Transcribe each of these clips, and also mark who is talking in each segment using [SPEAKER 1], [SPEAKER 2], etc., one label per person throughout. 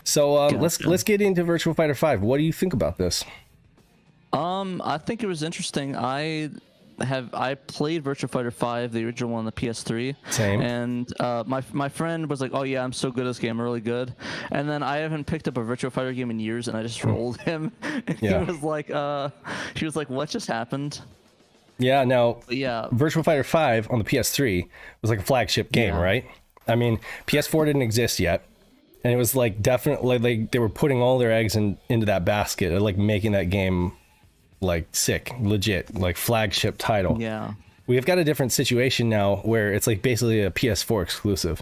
[SPEAKER 1] So
[SPEAKER 2] Gotcha.
[SPEAKER 1] let's get into Virtua Fighter 5. What do you think about this?
[SPEAKER 2] I think it was interesting. I played Virtua Fighter 5, the original one on the PS3.
[SPEAKER 1] Same.
[SPEAKER 2] And my friend was like, "Oh yeah, I'm so good at this game, I'm really good." And then I haven't picked up a Virtua Fighter game in years, and I just rolled him. And
[SPEAKER 1] Yeah.
[SPEAKER 2] he was like, "What just happened?"
[SPEAKER 1] Yeah, now
[SPEAKER 2] But yeah,
[SPEAKER 1] Virtua Fighter 5 on the PS3 was like a flagship game,
[SPEAKER 2] Yeah.
[SPEAKER 1] right? I mean, PS4 didn't exist yet. And it was like definitely like they were putting all their eggs into that basket, like making that game like sick, legit, like flagship title.
[SPEAKER 2] yeah.
[SPEAKER 1] We've got a different situation now where it's like basically a PS4 exclusive.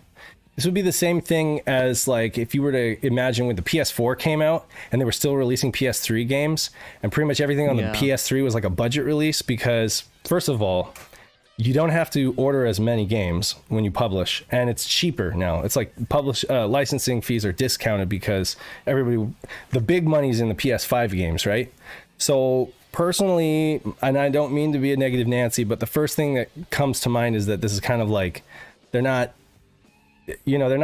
[SPEAKER 1] This would be the same thing as like if you were to imagine when the PS4 came out and they were still releasing PS3 games, and pretty much everything on the
[SPEAKER 2] Yeah.
[SPEAKER 1] PS3 was like a budget release because, first of all, you don't have to order as many games when you publish, and it's cheaper now. It's like licensing fees are discounted because the big money's in the PS5 games, right? So personally, and I don't mean to be a negative Nancy, but the first thing that comes to mind is that this is kind of like they're not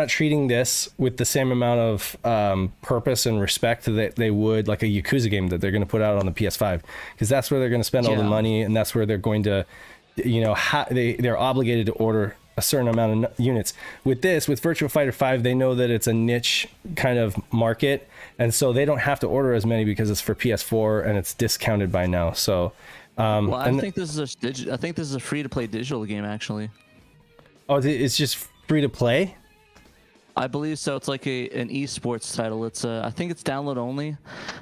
[SPEAKER 1] treating this with the same amount of purpose and respect that they would like a Yakuza game that they're going to put out on the PS5, because that's where they're going to spend all the
[SPEAKER 2] Yeah.
[SPEAKER 1] money, and that's where they're going to, they're obligated to order a certain amount of units. With Virtua Fighter 5, they know that it's a niche kind of market, and so they don't have to order as many because it's for PS4 and it's discounted by now. So,
[SPEAKER 2] Well, I think this is a free-to-play digital game, actually.
[SPEAKER 1] oh, it's just free to play.
[SPEAKER 2] I believe so. It's like an esports title. I think it's download only,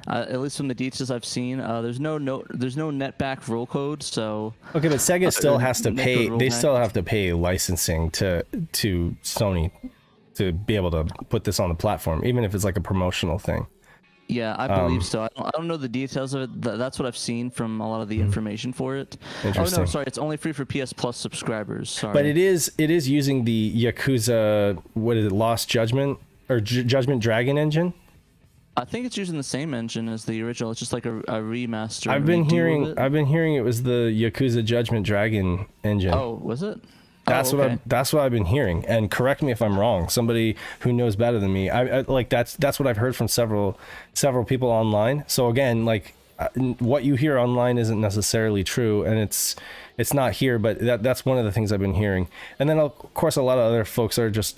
[SPEAKER 2] at least from the details I've seen. There's no net back roll code, so
[SPEAKER 1] Okay, but Sega still has to
[SPEAKER 2] Make a
[SPEAKER 1] pay.
[SPEAKER 2] rule
[SPEAKER 1] They
[SPEAKER 2] back.
[SPEAKER 1] still have to pay licensing to Sony to be able to put this on the platform, even if it's like a promotional thing.
[SPEAKER 2] yeah, I believe so. I don't know the details of it. That's what I've seen from a lot of the information for it. Oh
[SPEAKER 1] Interesting.
[SPEAKER 2] no, sorry, it's only free for PS Plus subscribers. Sorry,
[SPEAKER 1] But it is using the Yakuza, what is it, Lost Judgment or Judgment Dragon engine.
[SPEAKER 2] I think it's using the same engine as the original. It's just like a remaster.
[SPEAKER 1] I've been
[SPEAKER 2] redo of it.
[SPEAKER 1] hearing it was the Yakuza Judgment Dragon engine.
[SPEAKER 2] Oh, was it?
[SPEAKER 1] That's
[SPEAKER 2] Oh, okay.
[SPEAKER 1] that's what I've been hearing, and correct me if I'm wrong. Somebody who knows better than me. I like that's what I've heard from several people online. So again, like what you hear online isn't necessarily true, and it's not here, but that's one of the things I've been hearing. And then of course a lot of other folks are just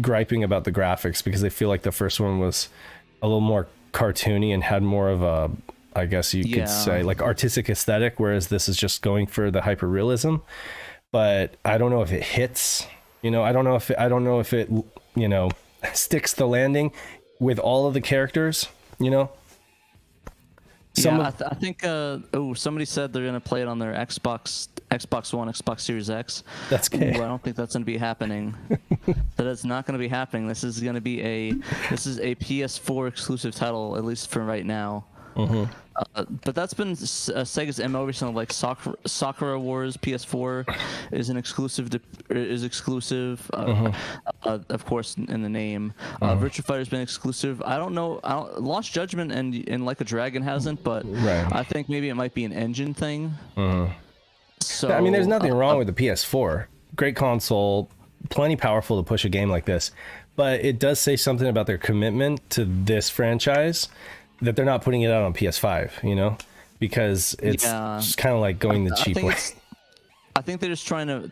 [SPEAKER 1] griping about the graphics because they feel like the first one was a little more cartoony and had more of a, I guess you
[SPEAKER 2] Yeah.
[SPEAKER 1] could say, like artistic aesthetic, whereas this is just going for the hyper realism. But I don't know if it hits. I don't know if it sticks the landing with all of the characters.
[SPEAKER 2] I think. Somebody said they're gonna play it on their Xbox One, Xbox Series X.
[SPEAKER 1] That's gay.
[SPEAKER 2] Ooh, I don't think that's gonna be happening. That is not gonna be happening. This is a PS4 exclusive title, at least for right now.
[SPEAKER 1] Mm-hmm.
[SPEAKER 2] But that's been Sega's MO recently. Like Sakura Wars PS4 is exclusive. Of course, in the name. Virtua Fighter's been exclusive. I don't know. Lost Judgment and Like a Dragon hasn't, but
[SPEAKER 1] Right.
[SPEAKER 2] I think maybe it might be an engine thing. So
[SPEAKER 1] I mean, there's nothing wrong with the PS4. Great console, plenty powerful to push a game like this. But it does say something about their commitment to this franchise that they're not putting it out on PS5, because it's just kind of like going the cheap way.
[SPEAKER 2] I think they're just trying to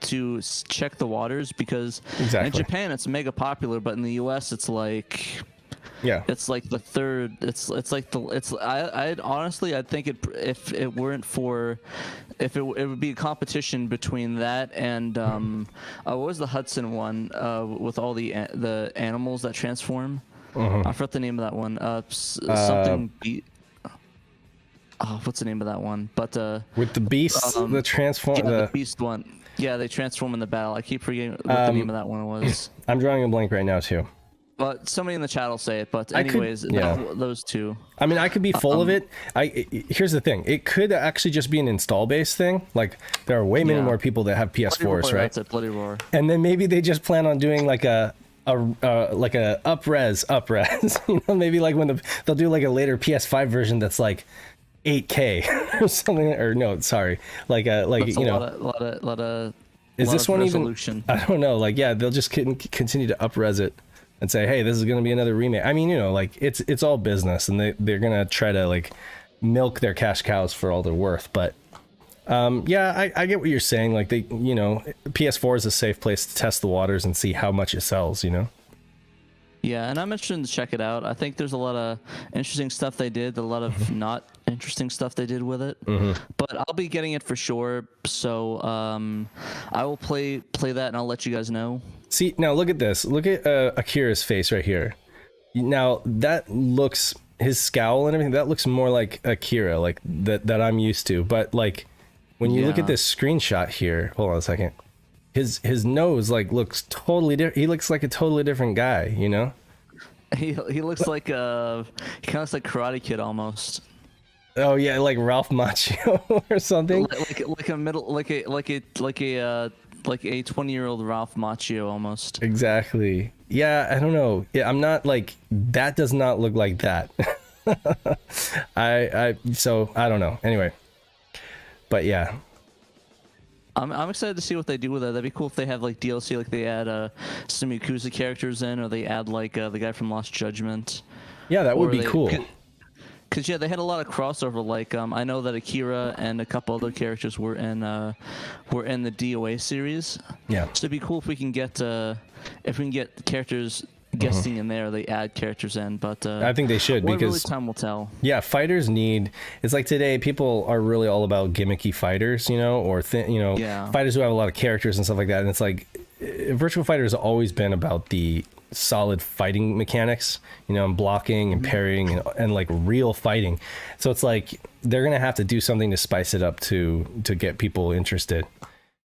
[SPEAKER 2] check the waters because
[SPEAKER 1] Exactly.
[SPEAKER 2] in Japan it's mega popular, but in the US it's like
[SPEAKER 1] Yeah.
[SPEAKER 2] it's like the third. I'd honestly, I think if it would be a competition between that and what was the Hudson one with all the animals that transform. I forgot the name of that one. Something. What's the name of that one? But
[SPEAKER 1] With the beasts, the transform.
[SPEAKER 2] yeah, the beast one. Yeah, they transform in the battle. I keep forgetting what the name of that one was.
[SPEAKER 1] I'm drawing a blank right now too.
[SPEAKER 2] But somebody in the chat will say it. But
[SPEAKER 1] I could-
[SPEAKER 2] anyways,
[SPEAKER 1] yeah.
[SPEAKER 2] those two.
[SPEAKER 1] I mean, I could be full of it. Here's the thing: it could actually just be an install-based thing. Like there are way many
[SPEAKER 2] Yeah.
[SPEAKER 1] more people that have PS4s,
[SPEAKER 2] Bloody Roar,
[SPEAKER 1] right?
[SPEAKER 2] That's it, Bloody Roar.
[SPEAKER 1] And then maybe they just plan on doing like a up-res. Maybe like when they'll do like a later PS5 version that's like 8K or something. Or no, sorry, like
[SPEAKER 2] That's a lot of
[SPEAKER 1] is this one
[SPEAKER 2] resolution.
[SPEAKER 1] even? I don't know. Like, yeah, they'll just continue to up-res it and say, hey, this is going to be another remake. I mean, you know, like it's all business, and they're going to try to like milk their cash cows for all they're worth. But yeah, I get what you're saying. Like they, you know, PS4 is a safe place to test the waters and see how much it sells, you know?
[SPEAKER 2] Yeah, and I'm interested to check it out. I think there's a lot of interesting stuff they did, a lot of not interesting stuff they did with it. But I'll be getting it for sure. So I will play that, and I'll let you guys know.
[SPEAKER 1] See, now look at this. Look at Akira's face right here. Now that looks, his scowl and everything, that looks more like Akira, like that I'm used to. But like when you look at this screenshot here, hold on a second. His nose like looks totally different. He looks like a totally different guy, you know?
[SPEAKER 2] He looks like he kind of looks like Karate Kid almost.
[SPEAKER 1] Oh yeah, like Ralph Macchio or something.
[SPEAKER 2] Like a 20-year-old Ralph Macchio almost.
[SPEAKER 1] Exactly. Yeah, I don't know. Yeah, I'm not like, that does not look like that. So I don't know. Anyway. But yeah.
[SPEAKER 2] I'm excited to see what they do with it. That'd be cool if they have like DLC, like they add some Yakuza characters in, or they add like the guy from Lost Judgment.
[SPEAKER 1] Yeah, that would be cool.
[SPEAKER 2] Because yeah, they had a lot of crossover. Like I know that Akira and a couple other characters were in the DOA series.
[SPEAKER 1] Yeah.
[SPEAKER 2] So it'd be cool if we can get characters guesting in there. They add characters in, but
[SPEAKER 1] I think they should, because
[SPEAKER 2] really time will tell.
[SPEAKER 1] Yeah, fighters need. It's like today, people are really all about gimmicky fighters, you know, or fighters who have a lot of characters and stuff like that. And it's like, Virtua Fighter has always been about the solid fighting mechanics, you know, and blocking and parrying and like real fighting. So it's like they're gonna have to do something to spice it up to get people interested.